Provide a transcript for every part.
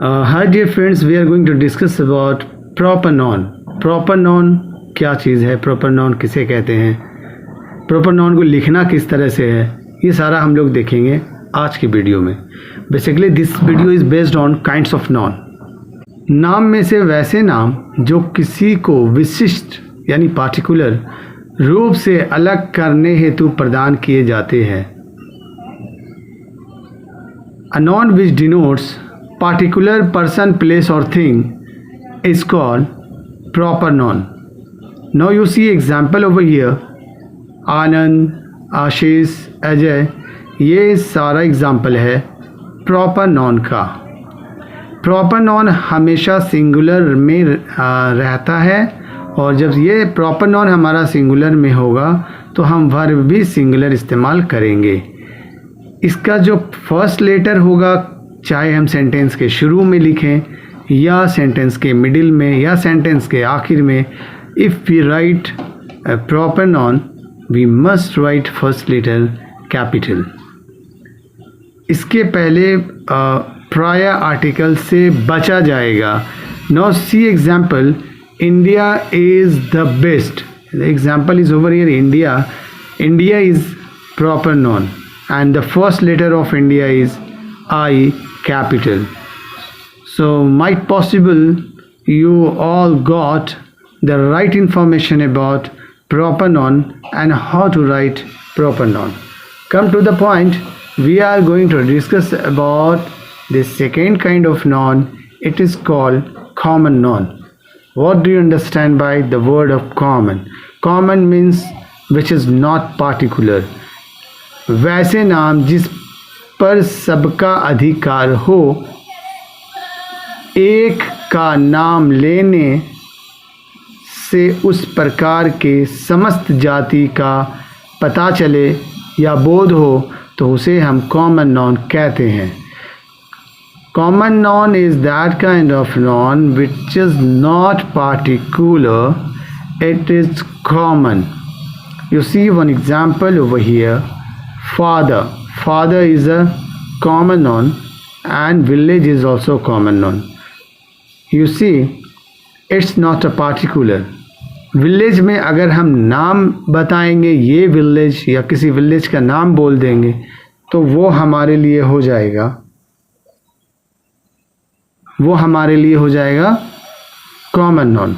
Hi dear friends, we are going to discuss about proper noun. Proper noun क्या चीज़ है, proper noun किसे कहते हैं, proper noun को लिखना किस तरह से है, ये सारा हम लोग देखेंगे आज की वीडियो में. Basically this video is based on kinds of noun. नाम में से वैसे नाम जो किसी को विशिष्ट यानी पार्टिकुलर रूप से अलग करने हेतु प्रदान किए जाते हैं. A noun which denotes particular person, place or thing is called proper noun. Now you see example over here. आनंद, आशीष, अजय, ये सारा एग्जाम्पल है प्रॉपर नॉन का. प्रॉपर नॉन हमेशा सिंगुलर में रहता है और जब ये प्रॉपर नॉन हमारा सिंगुलर में होगा तो हम वर्ब भी सिंगुलर इस्तेमाल करेंगे. इसका जो फर्स्ट लेटर होगा, चाहे हम सेंटेंस के शुरू में लिखें या सेंटेंस के मिडिल में या सेंटेंस के आखिर में, if we write a proper noun we must write first letter capital. इसके पहले प्रायर आर्टिकल से बचा जाएगा. Now see example, India is the best. The example is over here. India is proper noun and the first letter of India is I capital. So might possible you all got the right information about proper noun and how to write proper noun. Come to the point, we are going to discuss about the second kind of noun. It is called common noun. What do you understand by the word of common? Common means which is not particular. वैसे नाम जिस पर सबका अधिकार हो. एक का नाम लेने से उस प्रकार के समस्त जाति का पता चले या बोध हो तो उसे हम कॉमन नॉन कहते हैं. Common noun is that kind of noun which is not particular, it is common. You see one example over here. Father is a common noun and village is also common noun. You see, it's not a particular. Village में अगर हम नाम बताएंगे, ये village या किसी village का नाम बोल देंगे तो वो हमारे लिए हो जाएगा common noun.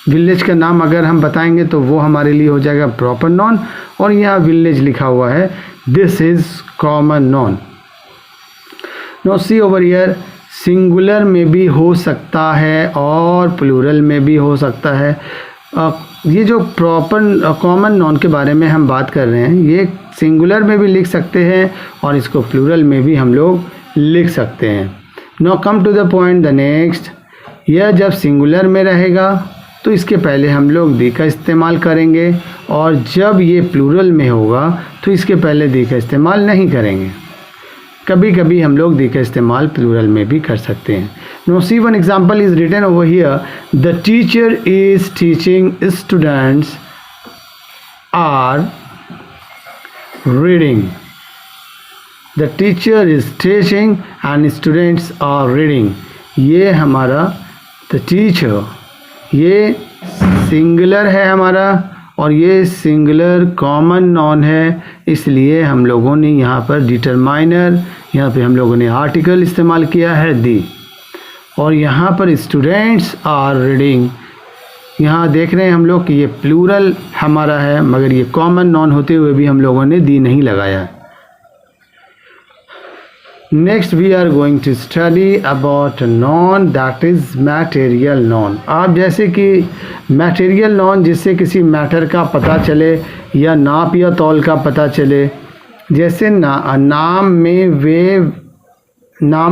विलेज का नाम अगर हम बताएंगे तो वो हमारे लिए हो जाएगा प्रॉपर नॉन. और यहाँ विलेज लिखा हुआ है, this is common noun. Now see over here, singular में भी हो सकता है और प्लूरल में भी हो सकता है. ये जो प्रॉपर कॉमन नॉन के बारे में हम बात कर रहे हैं, ये सिंगुलर में भी लिख सकते हैं और इसको प्लूरल में भी हम लोग लिख सकते हैं. Now come to the point, the next. यह जब सिंगुलर में रहेगा तो इसके पहले हम लोग दी का इस्तेमाल करेंगे और जब ये प्लूरल में होगा तो इसके पहले दी का इस्तेमाल नहीं करेंगे. कभी कभी हम लोग दी का इस्तेमाल प्लूरल में भी कर सकते हैं. Now see one example is written over here. The teacher is teaching, students are reading. The teacher is teaching and students are reading. ये हमारा द टीचर, ये सिंगुलर है हमारा और ये सिंगुलर कॉमन नॉन है. इसलिए हम लोगों ने यहाँ पर डिटरमाइनर, यहाँ पे हम लोगों ने आर्टिकल इस्तेमाल किया है दी. और यहाँ पर स्टूडेंट्स आर रीडिंग, यहाँ देख रहे हैं हम लोग कि ये प्लूरल हमारा है मगर ये कॉमन नॉन होते हुए भी हम लोगों ने दी नहीं लगाया है. Next we are going to study about a noun that is material noun. आप जैसे कि material noun जिससे किसी मैटर का पता चले या नाप या तौल का पता चले. जैसे नाम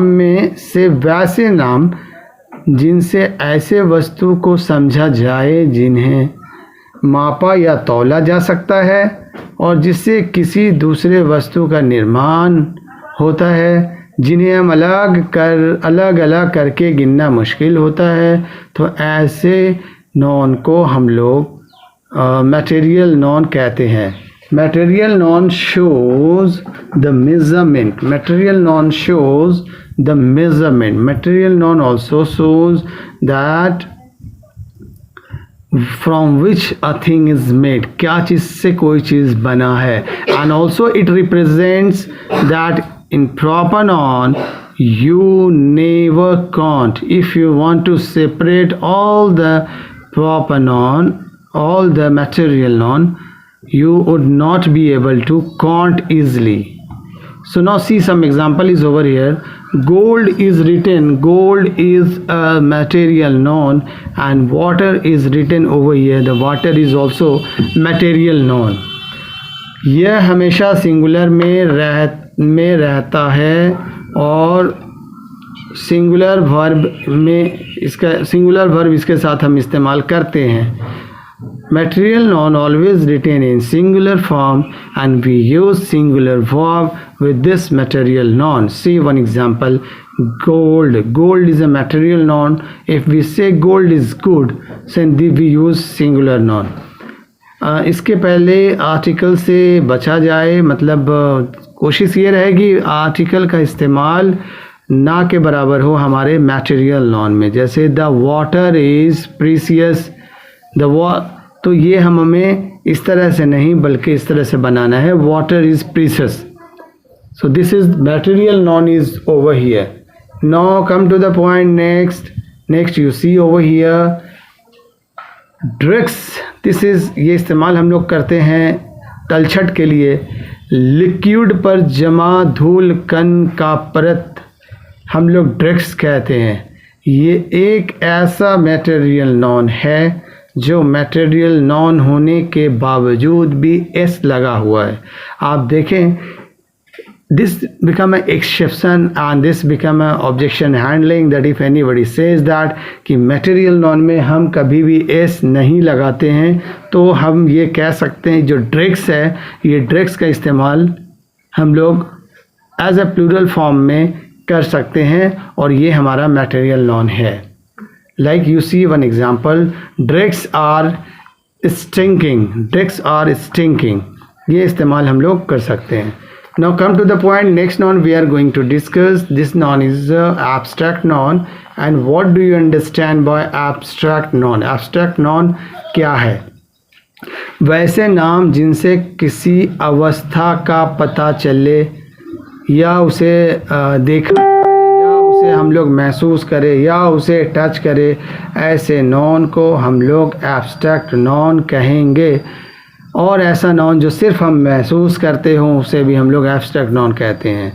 में से वैसे नाम जिनसे ऐसे वस्तु को समझा जाए जिन्हें मापा या तौला जा सकता है और जिससे किसी दूसरे वस्तु का निर्माण होता है, जिन्हें हम अलग अलग करके गिनना मुश्किल होता है. तो ऐसे नॉन को हम लोग मटेरियल नॉन कहते हैं. Material noun shows the measurement. Material noun shows the measurement. Material noun also shows that from which a thing is made, क्या चीज़ से कोई चीज़ बना है. And also it represents that in proper noun you never count. If you want to separate all the proper noun, all the material noun, you would not be able to count easily. So now see some example is over here. Gold is written, gold is a material noun, and water is written over here. The water is also material noun. यह हमेशा singular में रहता है और singular verb में इसके साथ हम इस्तेमाल करते हैं. Material noun always written in singular form and we use singular verb with this material noun. See one example. Gold. Gold is a material noun. If we say gold is good, then we use singular noun. इसके पहले article से बचा जाए, मतलब कोशिश ये रहेगी article का इस्तेमाल ना के बराबर हो हमारे मटेरियल नॉन में. जैसे द वाटर इज़ प्रीसियस, तो ये हमें इस तरह से नहीं बल्कि इस तरह से बनाना है. Water is precious. So this is material noun is over here. Now come to the point. Next you see over here drugs. This is, ये इस्तेमाल हम लोग करते हैं तलछट के लिए. लिक्विड पर जमा धूल कण का परत हम लोग ड्रग्स कहते हैं. ये एक ऐसा मटेरियल नॉन है जो मटेरियल नॉन होने के बावजूद भी एस लगा हुआ है. आप देखें, this become a exception and this become a objection handling, that if anybody says that कि मटेरियल नॉन में हम कभी भी एस नहीं लगाते हैं, तो हम ये कह सकते हैं जो ड्रग्स है, ये ड्रग्स का इस्तेमाल हम लोग एज ए प्लूरल फॉर्म में कर सकते हैं और ये हमारा मटेरियल नॉन है. Like you see one example, drugs are stinking. Drugs are stinking. ये इस्तेमाल हम लोग कर सकते हैं. Now come to the point. Next noun we are going to discuss. This noun is abstract noun. And what do you understand by abstract noun? Abstract noun क्या है? वैसे नाम जिनसे किसी अवस्था का पता चले या उसे देखा उसे हम लोग महसूस करें या उसे टच करें, ऐसे नॉन को हम लोग एब्स्ट्रैक्ट नॉन कहेंगे. और ऐसा नॉन जो सिर्फ हम महसूस करते हों उसे भी हम लोग एब्स्ट्रैक्ट नॉन कहते हैं.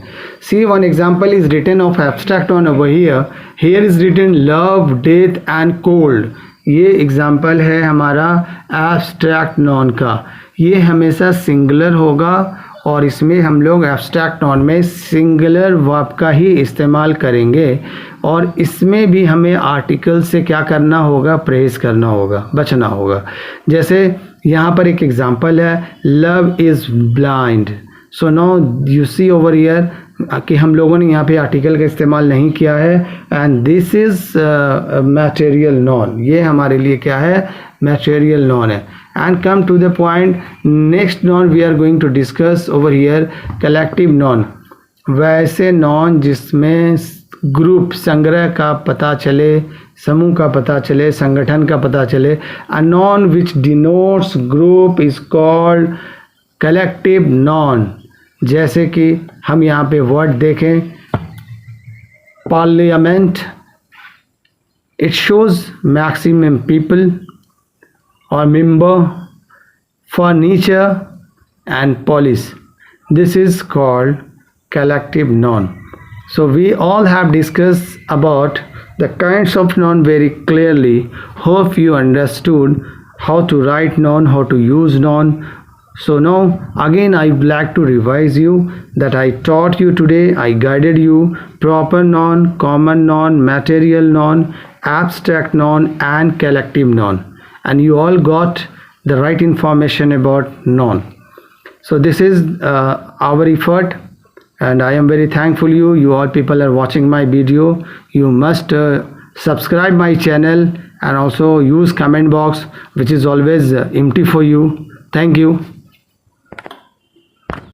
See one example is written of abstract noun over here. Here is written love, death and cold. ये एग्जांपल है हमारा एब्स्ट्रैक्ट नॉन का. ये हमेशा सिंगुलर होगा और इसमें हम लोग एब्स्ट्रैक्ट नॉन में सिंगुलर वर्ब का ही इस्तेमाल करेंगे. और इसमें भी हमें आर्टिकल से क्या करना होगा, परहेज़ करना होगा, बचना होगा. जैसे यहाँ पर एक एग्जांपल है, love is blind. So now you see over here कि हम लोगों ने यहाँ पे आर्टिकल का इस्तेमाल नहीं किया है. And this is material non. ये हमारे लिए क्या है, मटेरियल नॉन है. And come to the point. Next noun we are going to discuss over here, collective noun. वैसे noun जिसमें ग्रुप, संग्रह का पता चले, समूह का पता चले, संगठन का पता चले. A noun which denotes group is called collective noun. जैसे कि हम यहाँ पे वर्ड देखें, parliament, it shows maximum people or member, furniture and police. This is called collective noun. So we all have discussed about the kinds of noun very clearly. Hope you understood how to write noun, how to use noun. So now again I would like to revise you that I taught you today. I guided you proper noun, common noun, material noun, abstract noun and collective noun. And you all got the right information about noun. So this is our effort and I am very thankful you all people are watching my video. You must subscribe my channel and also use comment box which is always empty for you. Thank you.